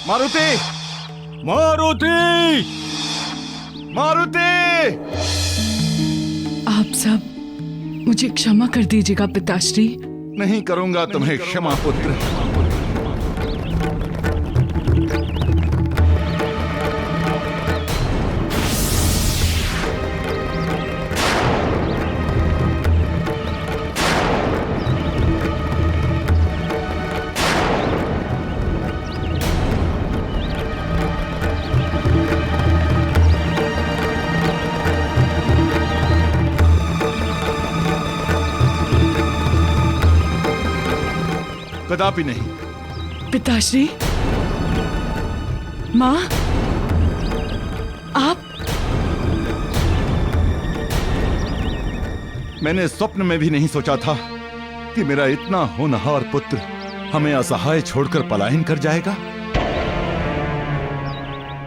मारुति! मारुति! मारुति! आप सब मुझे क्षमा कर दीजिएगा पिताश्री। नहीं करूंगा तुम्हें क्षमा पुत्र। कदापि नहीं। पिताश्री, माँ, आप। मैंने स्वप्न में भी नहीं सोचा था कि मेरा इतना होनहार पुत्र हमें असहाय छोड़कर पलायन कर जाएगा।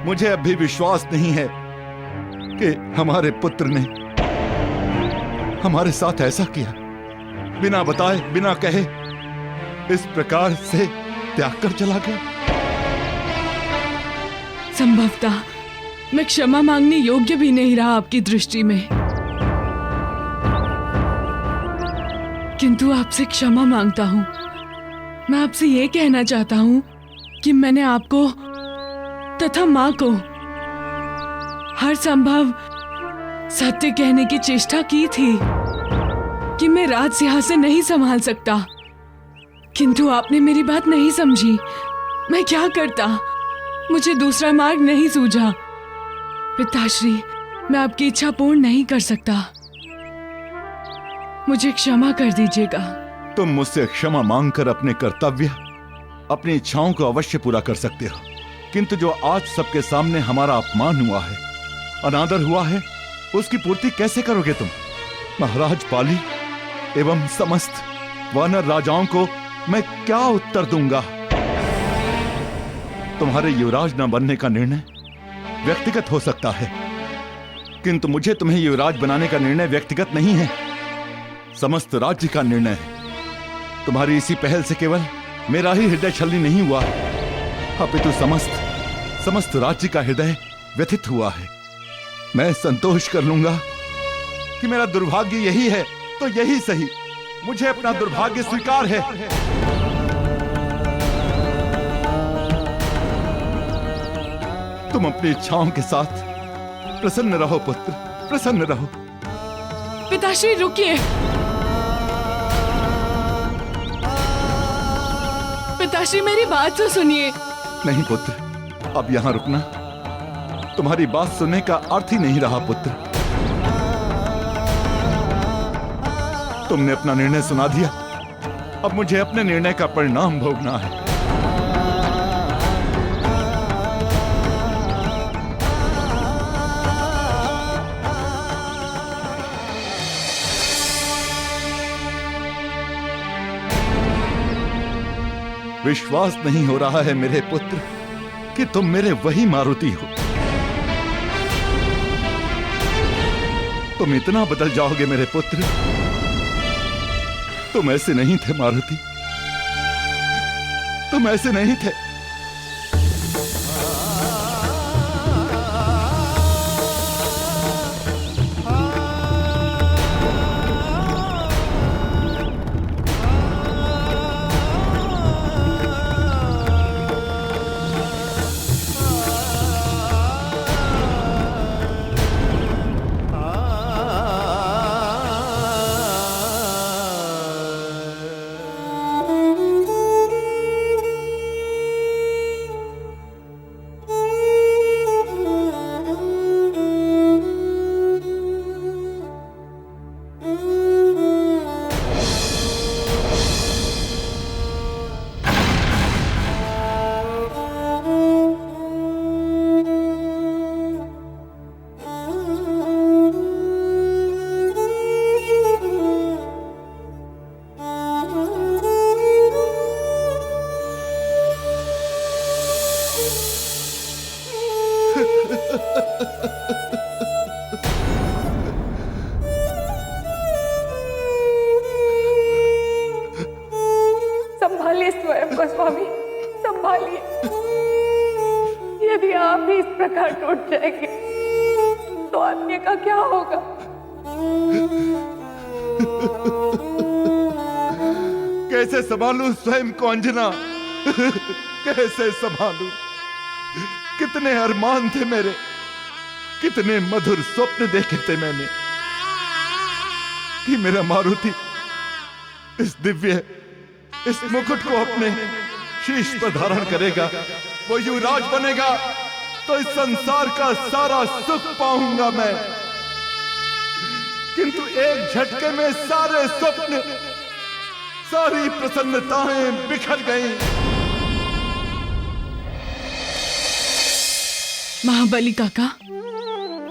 मुझे अब भी विश्वास नहीं है कि हमारे पुत्र ने हमारे साथ ऐसा किया, बिना बताए, बिना कहे इस प्रकार से त्याग कर चला गया। संभवतः मैं क्षमा मांगने योग्य भी नहीं रहा आपकी दृष्टि में, किंतु आपसे क्षमा मांगता हूँ। मैं आपसे ये कहना चाहता हूँ कि मैंने आपको तथा माँ को हर संभव सत्य कहने की चेष्टा की थी कि मैं राजसिंहासन नहीं संभाल सकता, किंतु आपने मेरी बात नहीं समझी। मैं क्या करता, मुझे दूसरा मार्ग नहीं सूझा। पिताश्री, मैं आपकी इच्छा पूर्ण नहीं कर सकता, मुझे क्षमा कर दीजिएगा। तुम मुझसे क्षमा मांगकर अपने कर्तव्य, अपनी इच्छाओं को अवश्य पूरा कर सकते हो, किंतु जो आज सबके सामने हमारा अपमान हुआ है, अनादर हुआ है, उसकी पूर्ति कैसे करोगे तुम? महाराज पाली एवं समस्त वानर राजाओं को मैं क्या उत्तर दूंगा? तुम्हारे युवराज न बनने का निर्णय व्यक्तिगत हो सकता है, किंतु मुझे तुम्हें युवराज बनाने का निर्णय व्यक्तिगत नहीं है, समस्त राज्य का निर्णय है। तुम्हारी इसी पहल से केवल मेरा ही हृदय छलनी नहीं हुआ, अपितु समस्त राज्य का हृदय व्यथित हुआ है। मैं संतोष कर लूंगा कि मेरा दुर्भाग्य यही है तो यही सही, मुझे अपना दुर्भाग्य स्वीकार है। तुम अपनी इच्छाओं के साथ प्रसन्न रहो पुत्र, प्रसन्न रहो। पिताश्री रुकिए। पिताश्री, मेरी बात तो सुनिए। नहीं पुत्र, अब यहाँ रुकना तुम्हारी बात सुनने का अर्थ ही नहीं रहा पुत्र। तुमने अपना निर्णय सुना दिया, अब मुझे अपने निर्णय का परिणाम भोगना है। विश्वास नहीं हो रहा है मेरे पुत्र कि तुम मेरे वही मारुति हो। तुम इतना बदल जाओगे मेरे पुत्र। तुम ऐसे नहीं थे मारुति, तुम ऐसे नहीं थे। संभालिए स्वयं को स्वामी, संभालिए। यदि आप ही इस प्रकार टूट जाएंगे तो अन्य का क्या होगा? कैसे संभालूं स्वयं को अंजना? कैसे संभालूं? कितने अरमान थे मेरे, कितने मधुर स्वप्न देखे थे मैंने कि मेरा मारुति इस दिव्य, इस मुकुट को अपने शीश पर धारण करेगा, वो युवराज बनेगा तो इस संसार का सारा सुख पाऊंगा मैं। किंतु एक झटके में सारे स्वप्न, सारी प्रसन्नताएं बिखर गईं। महाबली काका,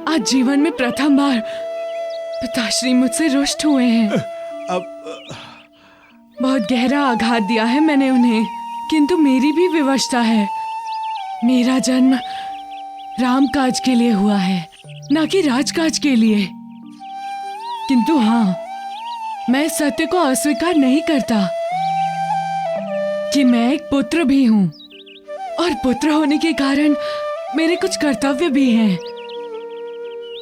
आज जीवन में प्रथम बार पिताश्री मुझसे रुष्ट हुए हैं। अब बहुत गहरा आघात दिया है मैंने उन्हें, किंतु मेरी भी विवशता है। मेरा जन्म रामकाज के लिए हुआ है, ना कि राजकाज के लिए। किंतु हाँ, मैं सत्य को अस्वीकार नहीं करता कि मैं एक पुत्र भी हूँ, और पुत्र होने के कारण मेरे कुछ कर्तव्य भी हैं।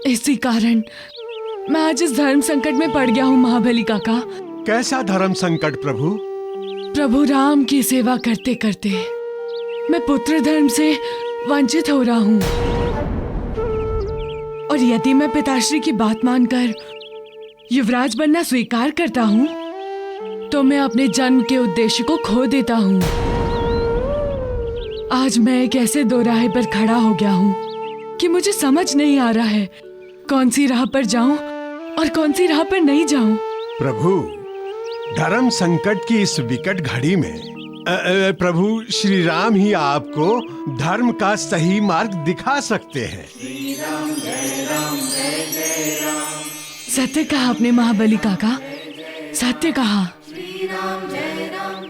इसी कारण मैं आज इस धर्म संकट में पड़ गया हूँ महाबली काका। कैसा धर्म संकट प्रभु? प्रभु राम की सेवा करते करते मैं पुत्र धर्म से वंचित हो रहा हूँ, और यदि मैं पिताश्री की बात मानकर युवराज बनना स्वीकार करता हूँ तो मैं अपने जन्म के उद्देश्य को खो देता हूँ। आज मैं एक ऐसे दोराहे पर खड़ा हो गया हूँ कि मुझे समझ नहीं आ रहा है कौन सी राह पर जाऊं और कौन सी राह पर नहीं जाऊं। प्रभु, धर्म संकट की इस विकट घड़ी में प्रभु श्री राम ही आपको धर्म का सही मार्ग दिखा सकते हैं। सत्य कहा आपने महाबली काका, सत्य कहा।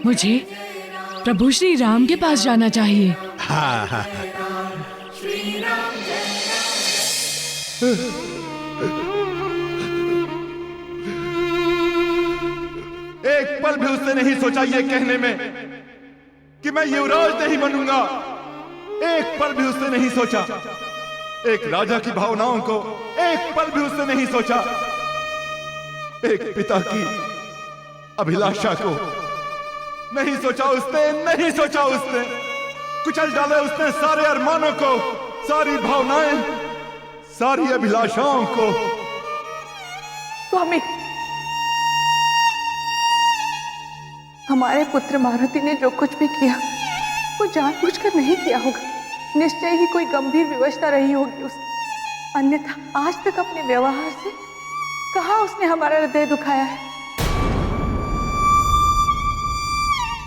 मुझे प्रभु श्री राम के पास जाना चाहिए। हाँ हाँ एक पल भी उसने नहीं सोचा ये कहने में कि मैं युवराज नहीं बनूंगा। एक पल भी उसने नहीं सोचा, एक राजा की भावनाओं को एक पल भी उसने नहीं सोचा, एक पिता की अभिलाषा को नहीं सोचा उसने, नहीं सोचा उसने। कुचल डाले उसने सारे अरमानों को, सारी भावनाएं, सारी अभिलाषाओं को। स्वामी, हमारे पुत्र मारुति ने जो कुछ भी किया वो जानबूझकर नहीं किया होगा। निश्चय ही कोई गंभीर विवशता रही होगी उसकी, अन्यथा आज तक अपने व्यवहार से कहाँ उसने हमारा हृदय दुखाया है।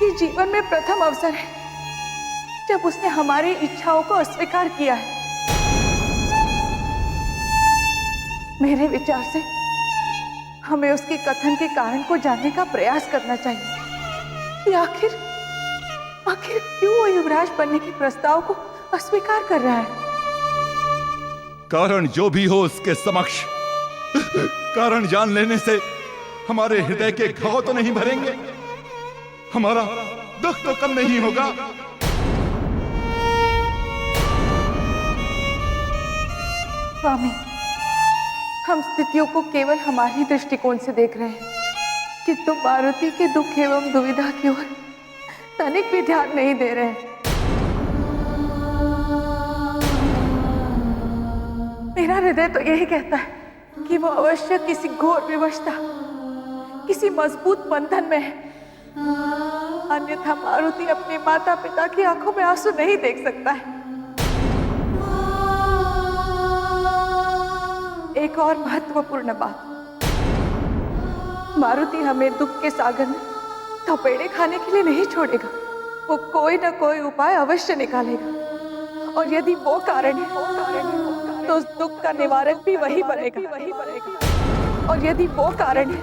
ये जीवन में प्रथम अवसर है जब उसने हमारी इच्छाओं को अस्वीकार किया है। मेरे विचार से हमें उसके कथन के कारण को जानने का प्रयास करना चाहिए कि आखिर क्यों वो युवराज बनने के प्रस्ताव को अस्वीकार कर रहा है। कारण जो भी हो उसके समक्ष कारण जान लेने से हमारे हृदय के घाव तो नहीं भरेंगे, हमारा दुख तो कम नहीं होगा। स्वामी, हम स्थितियों को केवल हमारी दृष्टिकोण से देख रहे हैं, किंतु मारुति के दुख एवं दुविधा की ओर तनिक भी ध्यान नहीं दे रहे हैं। मेरा हृदय तो यही कहता है कि वो अवश्य किसी घोर विवशता, किसी मजबूत बंधन में है, अन्यथा मारुति अपने माता पिता की आंखों में आंसू नहीं देख सकता है। एक और महत्वपूर्ण बात, मारुति हमें दुख के सागर में थपेड़े खाने के लिए नहीं छोड़ेगा। वो कोई न कोई उपाय अवश्य निकालेगा, और यदि वो कारण है तो उस दुख का निवारक भी वही बनेगा। और यदि वो कारण है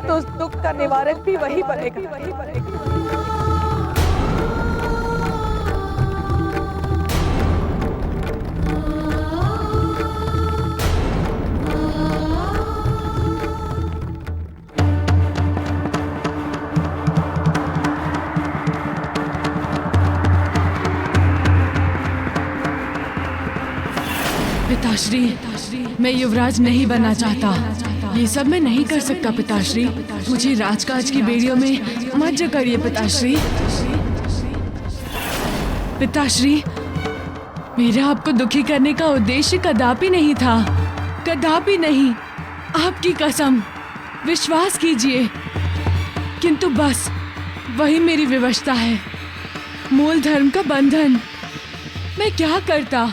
तो उस दुख का निवारक भी वही बनेगा। पिताश्री, मैं युवराज नहीं बनना चाहता। ये सब मैं नहीं कर सकता पिताश्री। मुझे राजकाज की बेड़ियों में मत जकड़िए पिताश्री। पिताश्री, मेरा आपको दुखी करने का उद्देश्य कदापि नहीं था, कदापि नहीं। आपकी कसम, विश्वास कीजिए। किंतु बस वही मेरी विवशता है, मूल धर्म का बंधन। मैं क्या करता?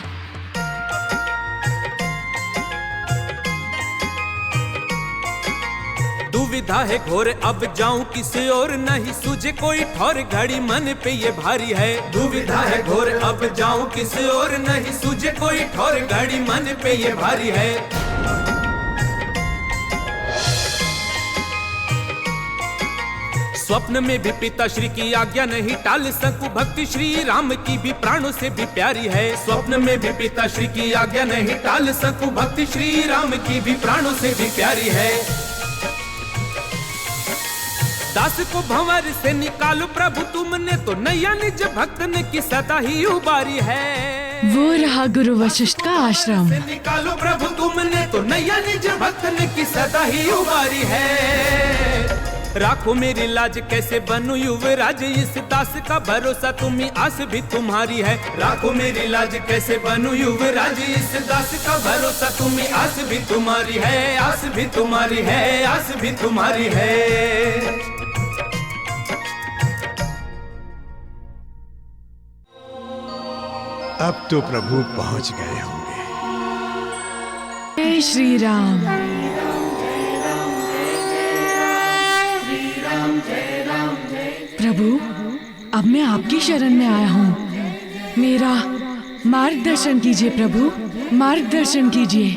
दुविधा है घोर, अब जाऊं किसी और, नहीं सूझे कोई ठौर, घड़ी मन पे ये भारी है। दुविधा है घोर, अब जाऊं किसी और, नहीं सूझे कोई ठौर, घड़ी मन पे ये भारी है। स्वप्न में भी पिताश्री की आज्ञा नहीं टाल सकूं, भक्ति श्री राम की भी प्राणों से भी प्यारी है। स्वप्न में भी पिताश्री की आज्ञा नहीं टाल सकूं, भक्ति श्री राम की भी प्राणों से भी प्यारी है। दास को भंवर से निकालो प्रभु तुमने, तो नैया निज भक्त ने की सदा ही उबारी है। वो रहा गुरु वशिष्ठ का आश्रम। से निकालो प्रभु तुमने, तो नैया निज भक्त ने की सदा ही उबारी है। राखो मेरी लाज, कैसे बनूं युवराज, इस दास का भरोसा तुम्ही, आस भी तुम्हारी है। राखो मेरी लाज, कैसे बनूं युवराज, इस दास का भरोसा तुम्ही, आस भी तुम्हारी है, आस भी तुम्हारी है, आस भी तुम्हारी है। अब तो प्रभु पहुंच गए होंगे। जय श्री राम। प्रभु, अब मैं आपकी शरण में आया हूँ। मेरा मार्गदर्शन कीजिए प्रभु, मार्गदर्शन कीजिए।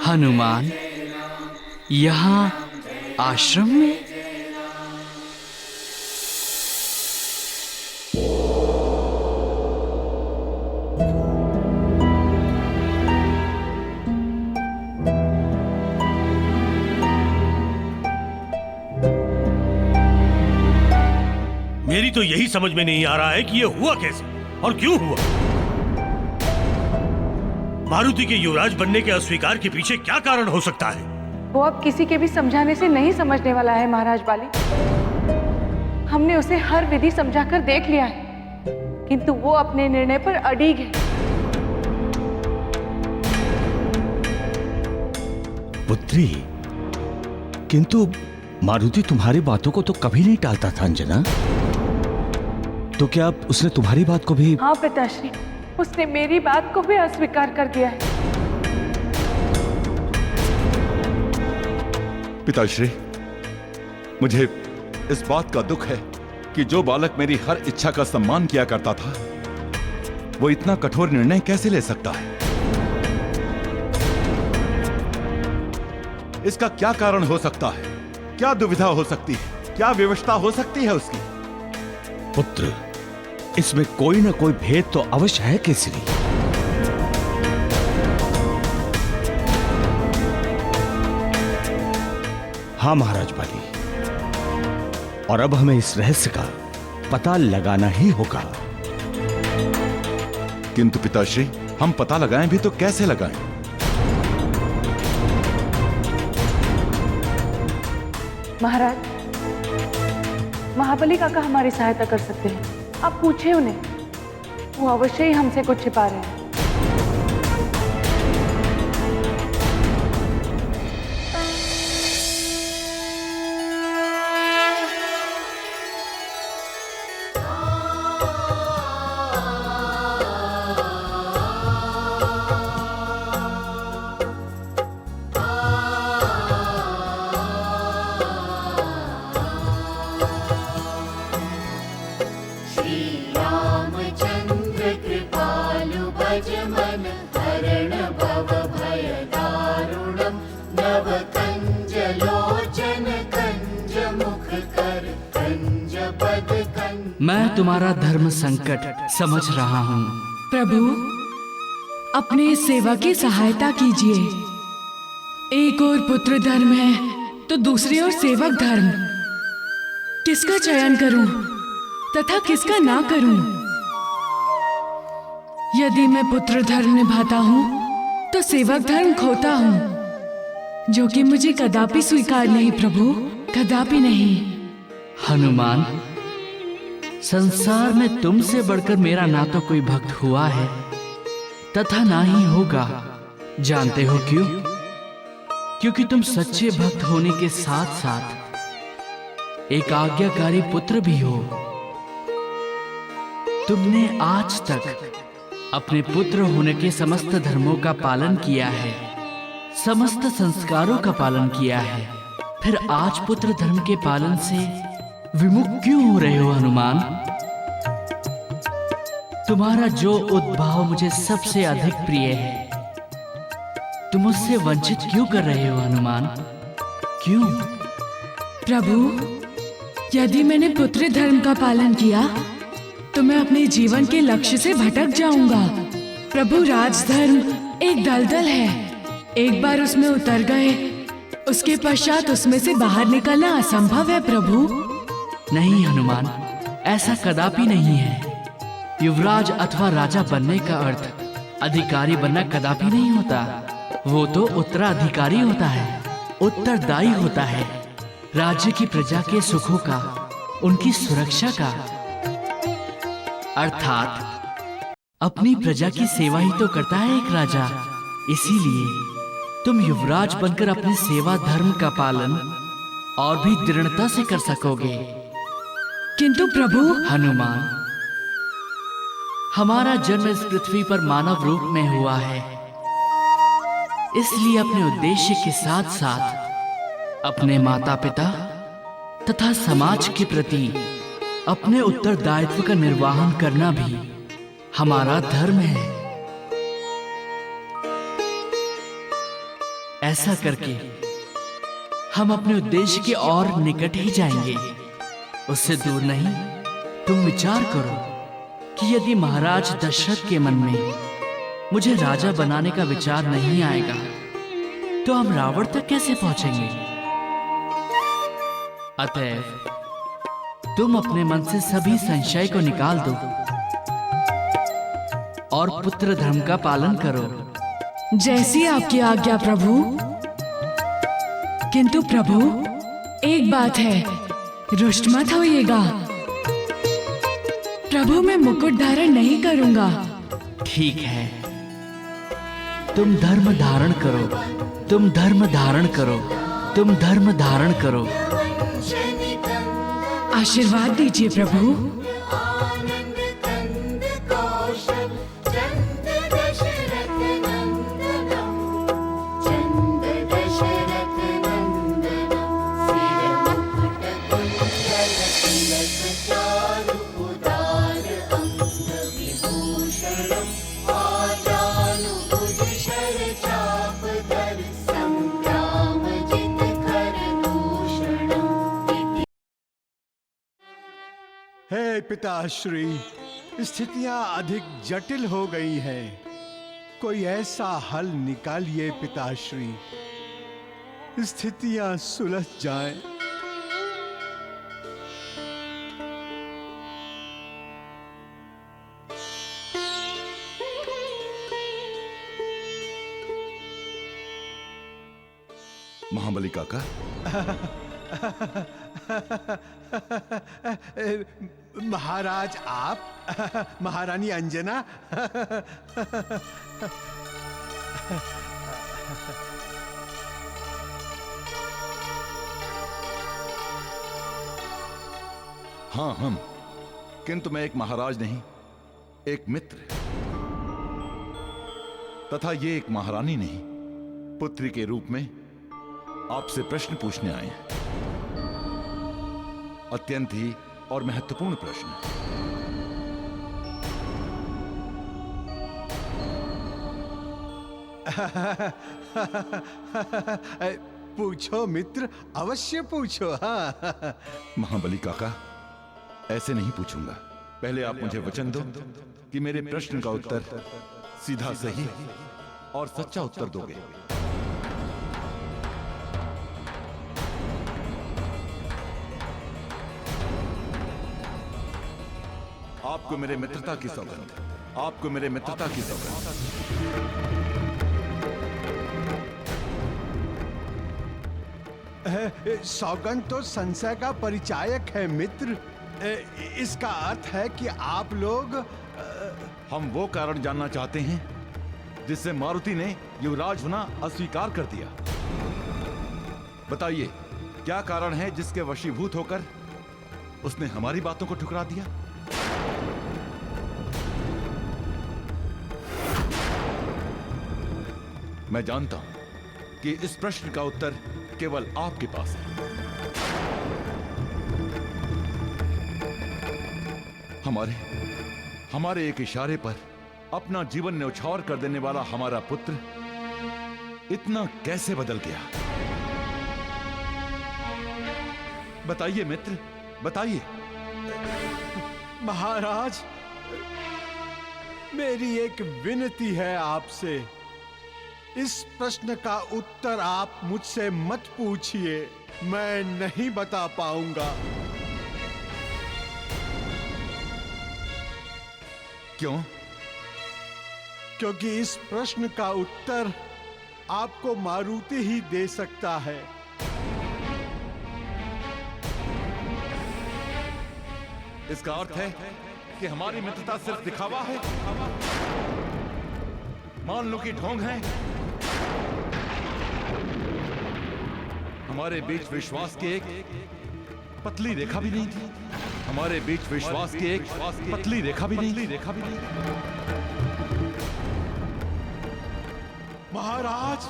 हनुमान, यहाँ आश्रम में? मेरी तो यही समझ में नहीं आ रहा है कि ये हुआ कैसे और क्यों हुआ। मारुति के युवराज बनने के अस्वीकार के पीछे क्या कारण हो सकता है? वो अब किसी के भी समझाने से नहीं समझने वाला है महाराज बाली। हमने उसे हर विधि समझाकर देख लिया है, किंतु वो अपने निर्णय पर अड़िग है। पुत्री, किंतु मारुति तुम्हारी बातों को तो कभी नहीं टालता था अंजना। तो क्या उसने तुम्हारी बात को भी? हाँ पिताश्री, उसने मेरी बात को भी अस्वीकार कर दिया है। पिताश्री, मुझे इस बात का दुख है कि जो बालक मेरी हर इच्छा का सम्मान किया करता था, वो इतना कठोर निर्णय कैसे ले सकता है? इसका क्या कारण हो सकता है? क्या दुविधा हो सकती है? क्या विवशता हो सकती है उसकी? पुत्र, इसमें कोई ना कोई भेद तो अवश्य है केसरी। हाँ महाराज बाली, और अब हमें इस रहस्य का पता लगाना ही होगा। किंतु पिताश्री, हम पता लगाएं भी तो कैसे लगाएं? महाराज, महाबली काका हमारी सहायता कर सकते हैं। आप पूछे उन्हें, वो अवश्य ही हमसे कुछ छिपा रहे हैं। मैं तुम्हारा धर्म संकट समझ रहा हूँ। प्रभु, अपने सेवा की सहायता कीजिए। एक ओर पुत्र धर्म है तो दूसरी ओर सेवक धर्म। किसका चयन करूं तथा किसका ना करूं? यदि मैं पुत्र धर्म निभाता हूं तो सेवक धर्म खोता हूं, जो कि मुझे कदापि स्वीकार नहीं प्रभु, कदापि नहीं। हनुमान, संसार में तुमसे बढ़कर मेरा ना तो कोई भक्त हुआ है तथा ना ही होगा। जानते हो क्यों? क्योंकि तुम सच्चे भक्त होने के साथ साथ एक आज्ञाकारी पुत्र भी हो। तुमने आज तक अपने पुत्र होने के समस्त धर्मों का पालन किया है, समस्त संस्कारों का पालन किया है, फिर आज पुत्र धर्म के पालन से विमुख क्यों हो रहे हो हनुमान? तुम्हारा जो उद्भाव मुझे सबसे अधिक प्रिय है, तुम उससे वंचित क्यों कर रहे हो हनुमान? क्यों? प्रभु, यदि मैंने पुत्र धर्म का पालन किया तो मैं अपने जीवन के लक्ष्य से भटक जाऊंगा। प्रभु, राजधर्म एक दलदल है, एक बार उसमें उतर गए उसके पश्चात उसमें से बाहर निकलना असंभव है प्रभु। नहीं हनुमान, ऐसा कदापि नहीं है। युवराज अथवा राजा बनने का अर्थ अधिकारी बनना कदापि नहीं होता। वो तो उत्तराधिकारी होता है, उत्तरदायी होता है, राज्य की प्रजा के सुखों का, उनकी सुरक्षा का, अर्थात अपनी प्रजा की सेवा ही तो करता है एक राजा। इसीलिए तुम युवराज बनकर अपनी सेवा धर्म का पालन और भी दृढ़ता से कर सकोगे। किंतु प्रभु, हनुमान, हमारा जन्म इस पृथ्वी पर मानव रूप में हुआ है, इसलिए अपने उद्देश्य के साथ साथ अपने माता पिता तथा समाज के प्रति अपने उत्तरदायित्व का निर्वहन करना भी हमारा धर्म है। ऐसा करके हम अपने उद्देश्य के और निकट ही जाएंगे, उससे दूर नहीं। तुम विचार करो कि यदि महाराज दशरथ के मन में मुझे राजा बनाने का विचार नहीं आएगा तो हम रावण तक कैसे पहुंचेंगे? अतएव तुम अपने मन से सभी संशय को निकाल दो और पुत्र धर्म का पालन करो। जैसी आपकी आज्ञा प्रभु। किंतु प्रभु, एक बात है, रुष्ट मत होइएगा। प्रभु, मैं मुकुट धारण नहीं करूंगा। ठीक है, तुम धर्म धारण करो, तुम धर्म धारण करो, तुम धर्म धारण करो। आशीर्वाद दीजिए प्रभु। हे पिताश्री, स्थितियां अधिक जटिल हो गई हैं। कोई ऐसा हल निकालिए पिताश्री, स्थितियां सुलझ जाएं। महाबली काका, महाराज आप, महारानी अंजना। हाँ हम, किंतु मैं एक महाराज नहीं, एक मित्र, तथा ये एक महारानी नहीं, पुत्री के रूप में आपसे प्रश्न पूछने आए हैं। अत्यंत ही और महत्वपूर्ण प्रश्न। पूछो मित्र, अवश्य पूछो। हाँ। महाबली काका, ऐसे नहीं पूछूंगा। पहले आप मुझे वचन दो कि मेरे प्रश्न का उत्तर सीधा, सही और सच्चा उत्तर दोगे। आपको मेरे मित्रता की सौगंध, आपको मेरे मित्रता की सौगंध। सौगंध तो संशय का परिचायक है मित्र। इसका अर्थ है कि आप लोग हम वो कारण जानना चाहते हैं जिससे मारुति ने युवराज होना अस्वीकार कर दिया। बताइए, क्या कारण है जिसके वशीभूत होकर उसने हमारी बातों को ठुकरा दिया? मैं जानता हूं कि इस प्रश्न का उत्तर केवल आपके पास है। हमारे एक इशारे पर अपना जीवन न्यौछावर कर देने वाला हमारा पुत्र इतना कैसे बदल गया? बताइए मित्र, बताइए। महाराज, मेरी एक विनती है आपसे। इस प्रश्न का उत्तर आप मुझसे मत पूछिए, मैं नहीं बता पाऊंगा। क्यों? क्योंकि इस प्रश्न का उत्तर आपको मारुति ही दे सकता है। इसका अर्थ है कि हमारी मित्रता सिर्फ दिखावा है। मान लो कि ढोंग है। हमारे बीच विश्वास की एक पतली रेखा भी नहीं थी। हमारे बीच विश्वास की एक पतली रेखा भी नहीं थी। महाराज,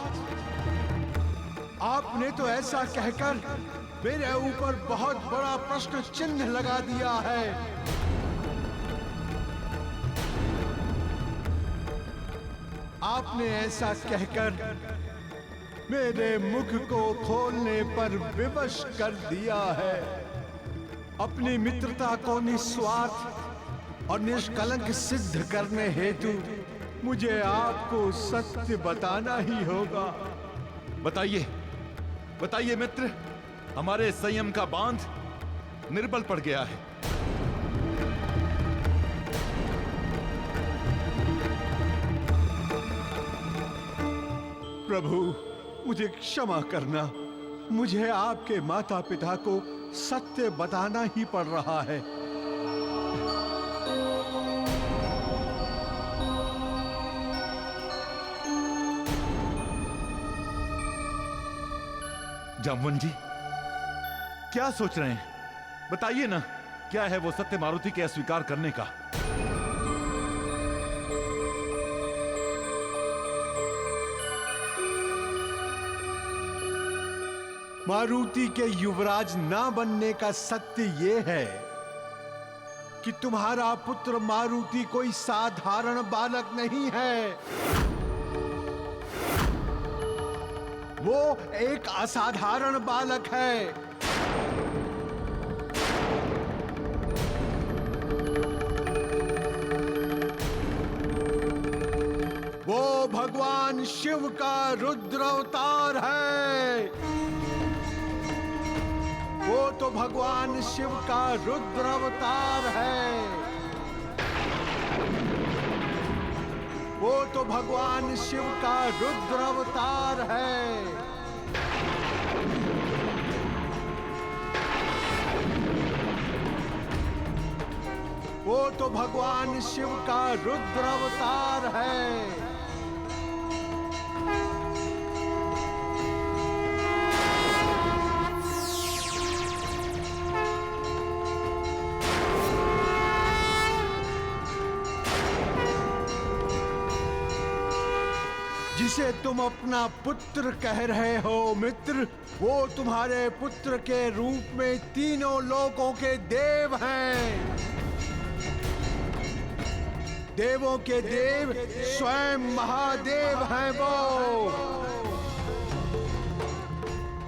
आपने तो ऐसा कहकर मेरे ऊपर बहुत बड़ा प्रश्न चिन्ह लगा दिया है। आपने ऐसा कहकर मेरे मुख को खोलने पर विवश कर दिया है। अपनी मित्रता को निस्वार्थ और निष्कलंक सिद्ध करने हेतु मुझे आपको सत्य बताना ही होगा। बताइए, बताइए मित्र, हमारे संयम का बांध निर्बल पड़ गया है। प्रभु, मुझे क्षमा करना। मुझे आपके माता पिता को सत्य बताना ही पड़ रहा है। जामवन जी, क्या सोच रहे हैं? बताइए ना, क्या है वो सत्य मारुति के अस्वीकार करने का? मारुति के युवराज ना बनने का सत्य ये है कि तुम्हारा पुत्र मारुति कोई साधारण बालक नहीं है। वो एक असाधारण बालक है। वो भगवान शिव का रुद्र अवतार है। वो तो भगवान शिव का रुद्र अवतार है। वो तो भगवान शिव का रुद्र अवतार है। वो तो भगवान शिव का रुद्र अवतार है। जिसे तुम अपना पुत्र कह रहे हो मित्र, वो तुम्हारे पुत्र के रूप में तीनों लोकों के देव हैं। देवों के देव स्वयं महादेव हैं वो।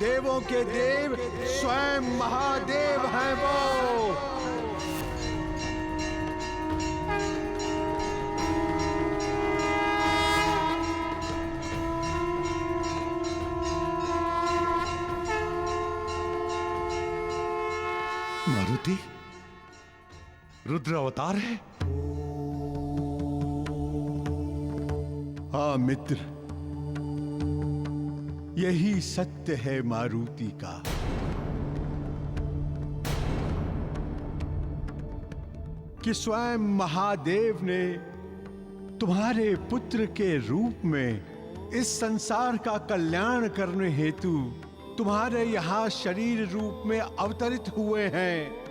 देवों के देव स्वयं महादेव हैं वो। मारुति, रुद्र अवतार है। हाँ मित्र, यही सत्य है मारुति का। कि स्वयं महादेव ने तुम्हारे पुत्र के रूप में इस संसार का कल्याण करने हेतु तुम्हारे यहाँ शरीर रूप में अवतरित हुए हैं।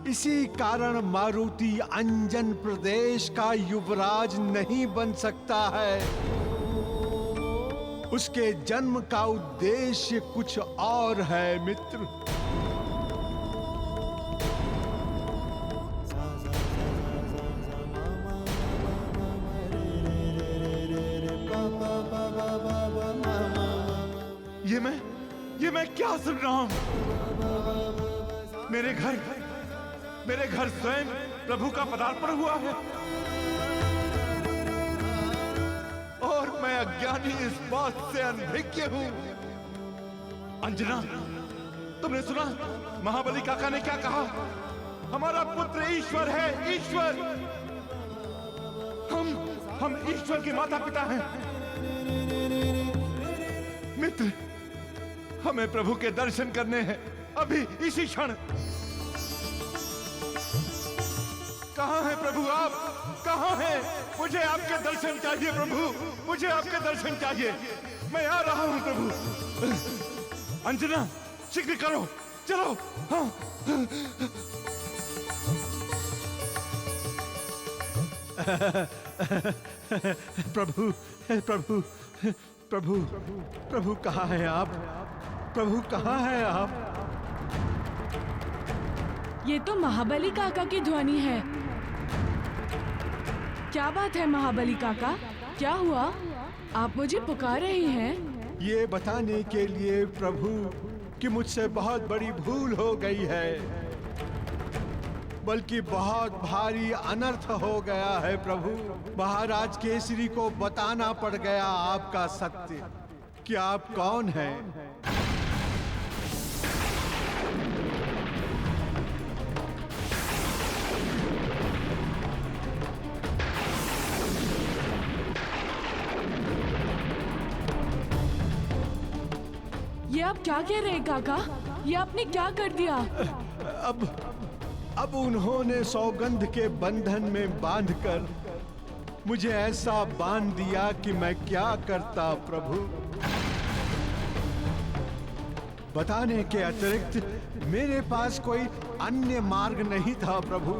इसी कारण मारुति अंजन प्रदेश का युवराज नहीं बन सकता है। उसके जन्म का उद्देश्य कुछ और है मित्र। ये मैं क्या सुन रहा हूं? मेरे घर स्वयं प्रभु का पदार्पण हुआ है और मैं अज्ञानी इस बात से अनभिज्ञ हूं। अंजना, तुमने सुना महाबली काका ने क्या कहा? हमारा पुत्र ईश्वर है, ईश्वर। हम ईश्वर के माता पिता हैं। मित्र, हमें प्रभु के दर्शन करने हैं अभी, इसी क्षण। कहां हैं प्रभु आप? कहां हैं? मुझे आपके दर्शन चाहिए प्रभु, मुझे आपके दर्शन चाहिए। मैं आ रहा हूं प्रभु। अंजना, शीघ्र करो, चलो। हाँ। प्रभु प्रभु प्रभु प्रभु कहाँ हैं आप? प्रभु कहाँ हैं आप? ये तो महाबली काका की ध्वनि है। क्या बात है महाबली काका, क्या हुआ? आप मुझे पुकार रहे हैं? ये बताने के लिए प्रभु कि मुझसे बहुत बड़ी भूल हो गई है, बल्कि बहुत भारी अनर्थ हो गया है प्रभु। महाराज केसरी को बताना पड़ गया आपका सत्य कि आप कौन हैं। ये आप क्या कह रहे हैं काका? ये आपने क्या कर दिया? अब उन्होंने सौगंध के बंधन में बांधकर मुझे ऐसा बांध दिया कि मैं क्या करता प्रभु। बताने के अतिरिक्त मेरे पास कोई अन्य मार्ग नहीं था प्रभु।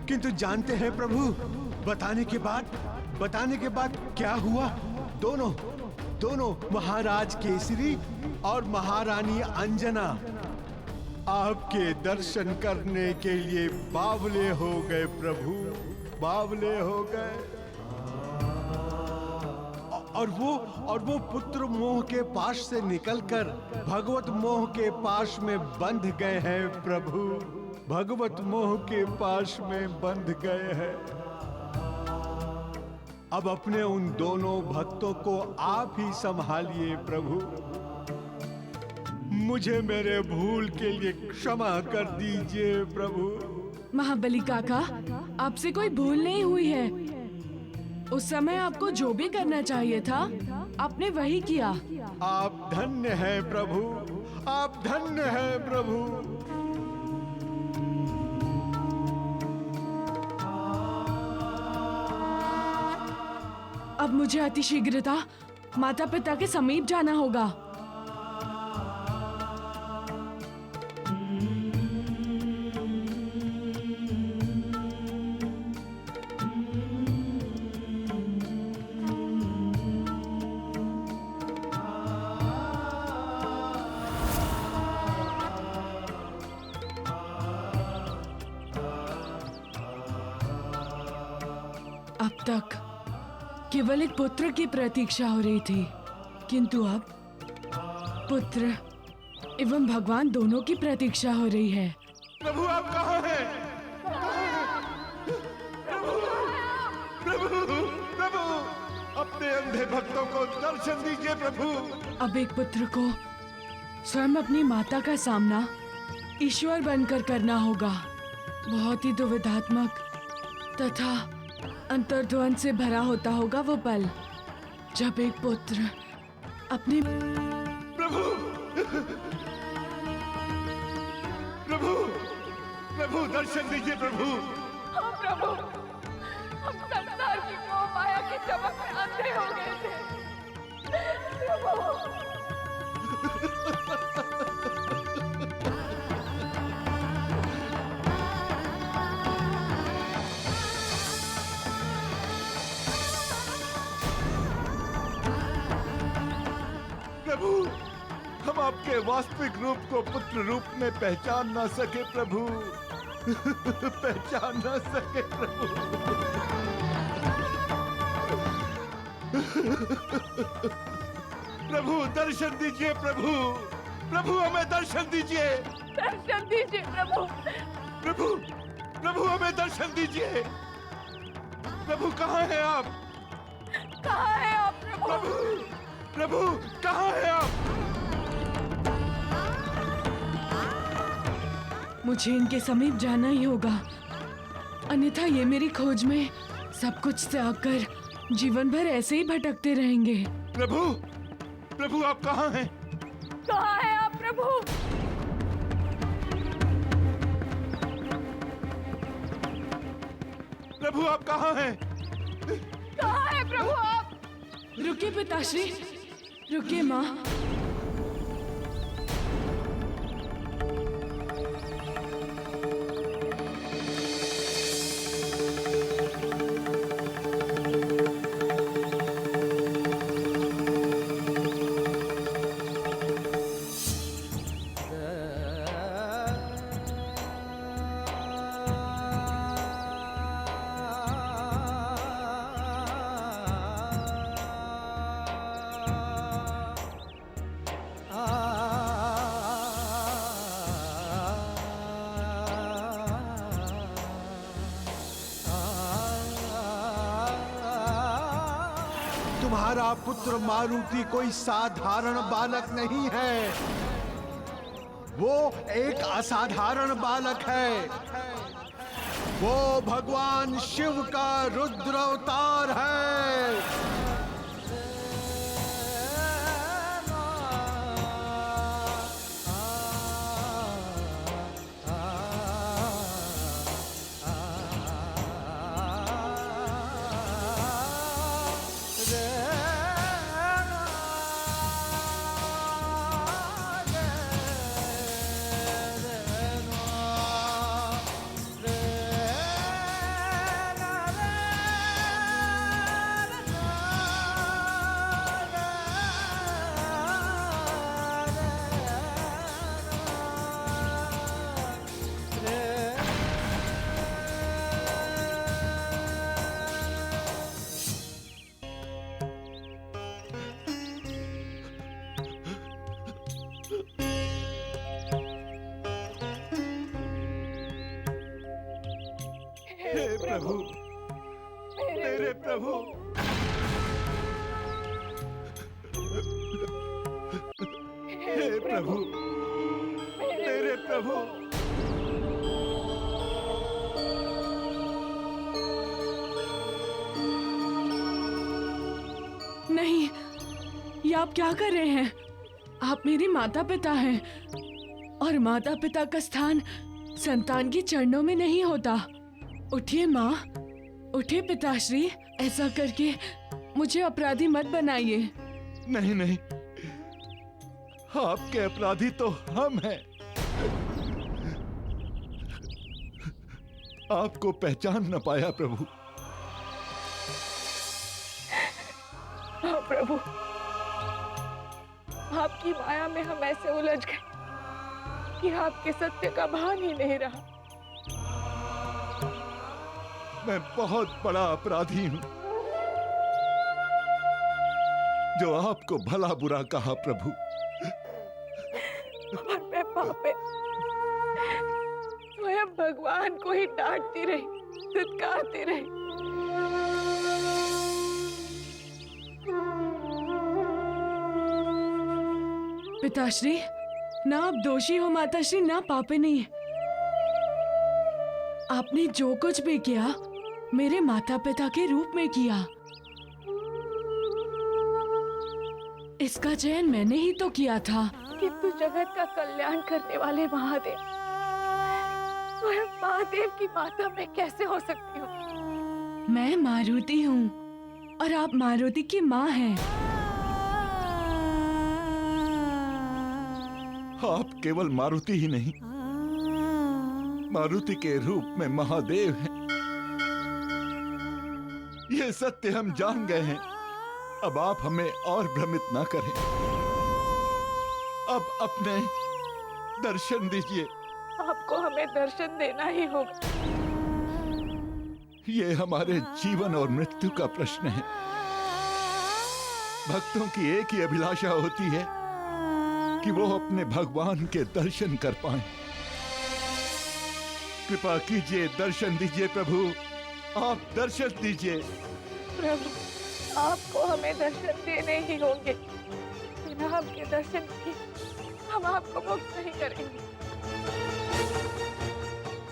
किंतु जानते हैं प्रभु, बताने के बाद क्या हुआ? दोनों महाराज केसरी और महारानी अंजना आपके दर्शन करने के लिए बावले हो गए प्रभु, बावले हो गए। और वो पुत्र मोह के पाश से निकलकर भगवत मोह के पाश में बंध गए हैं प्रभु, भगवत मोह के पाश में बंध गए हैं। अब अपने उन दोनों भक्तों को आप ही संभालिए प्रभु। मुझे मेरे भूल के लिए क्षमा कर दीजिए प्रभु। महाबली काका, आपसे कोई भूल नहीं हुई है। उस समय आपको जो भी करना चाहिए था आपने वही किया। आप धन्य हैं प्रभु, आप धन्य हैं प्रभु। अब मुझे अतिशीघ्रता माता पिता के समीप जाना होगा। अब तक केवल एक पुत्र की प्रतीक्षा हो रही थी, किंतु अब पुत्र एवं भगवान दोनों की प्रतीक्षा हो रही है। प्रभु आप कहाँ हैं? अपने अंधे भक्तों को दर्शन दीजिए प्रभु। अब एक पुत्र को स्वयं अपनी माता का सामना ईश्वर बनकर करना होगा। बहुत ही दुविधात्मक तथा अंतर्ध्वन से भरा होता होगा वो पल, जब एक पुत्र अपने प्रभु प्रभु प्रभु दर्शन दीजिए प्रभु। हाँ प्रभु, हम संसार की मोह माया की चमक में अंधे हो गए थे प्रभु। प्रभु, हम आपके वास्तविक रूप को पुत्र रूप में पहचान ना सके प्रभु। पहचान ना सके प्रभु। प्रभु दर्शन दीजिए प्रभु। प्रभु हमें दर्शन दीजिए। दर्शन दीजिए प्रभु। प्रभु प्रभु हमें दर्शन दीजिए। प्रभु कहाँ हैं आप? कहाँ है आप प्रभु? प्रभु प्रभु कहाँ हैं आप? मुझे इनके समीप जाना ही होगा, अन्यथा ये मेरी खोज में सब कुछ त्याग कर जीवन भर ऐसे ही भटकते रहेंगे। प्रभु प्रभु आप कहाँ हैं? कहाँ है आप प्रभु? प्रभु आप कहाँ हैं? कहाँ है प्रभु आप? रुकिए पिताश्री, रुकिए माँ। तुम्हारा पुत्र मारुति कोई साधारण बालक नहीं है, वो एक असाधारण बालक है। वो भगवान शिव का रुद्र अवतार है। हे प्रभु, मेरे प्रभु, हे प्रभु, मेरे प्रभु। नहीं, ये आप क्या कर रहे हैं? आप मेरे माता पिता हैं और माता पिता का स्थान संतान के चरणों में नहीं होता। उठिए माँ, उठिए पिताश्री, ऐसा करके मुझे अपराधी मत बनाइए। नहीं नहीं, आपके अपराधी तो हम हैं। आपको पहचान न पाया प्रभु। हाँ प्रभु, आपकी माया में हम ऐसे उलझ गए कि आपके सत्य का भान ही नहीं रहा। मैं बहुत बड़ा अपराधी हूं जो आपको भला बुरा कहा प्रभु। और मैं पापे स्वयं भगवान को ही डांटती रही, धिक्कारती रही। पिताश्री, ना आप दोषी हो माताश्री, ना पापिनी। आपने जो कुछ भी किया मेरे माता पिता के रूप में किया। इसका चयन मैंने ही तो किया था। किंतु जगत का कल्याण करने वाले महादेव, मैं महादेव की माता मैं कैसे हो सकती हूँ? मैं मारुति हूँ और आप मारुति की माँ हैं। आप केवल मारुति ही नहीं, मारुति के रूप में महादेव हैं। ये सत्य हम जान गए हैं। अब आप हमें और भ्रमित ना करें। अब अपने दर्शन दीजिए। आपको हमें दर्शन देना ही होगा। ये हमारे जीवन और मृत्यु का प्रश्न है। भक्तों की एक ही अभिलाषा होती है कि वो अपने भगवान के दर्शन कर पाएं। कृपा कीजिए, दर्शन दीजिए प्रभु, आप दर्शन दीजिए। प्रभु, आपको हमें दर्शन देने ही होंगे। बिना आपके दर्शन किए हम आपको मुक्त नहीं करेंगे।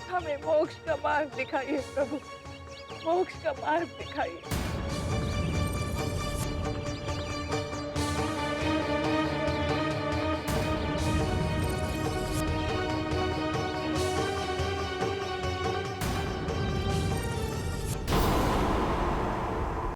हमें मोक्ष का मार्ग दिखाइए प्रभु, मोक्ष का मार्ग दिखाइए।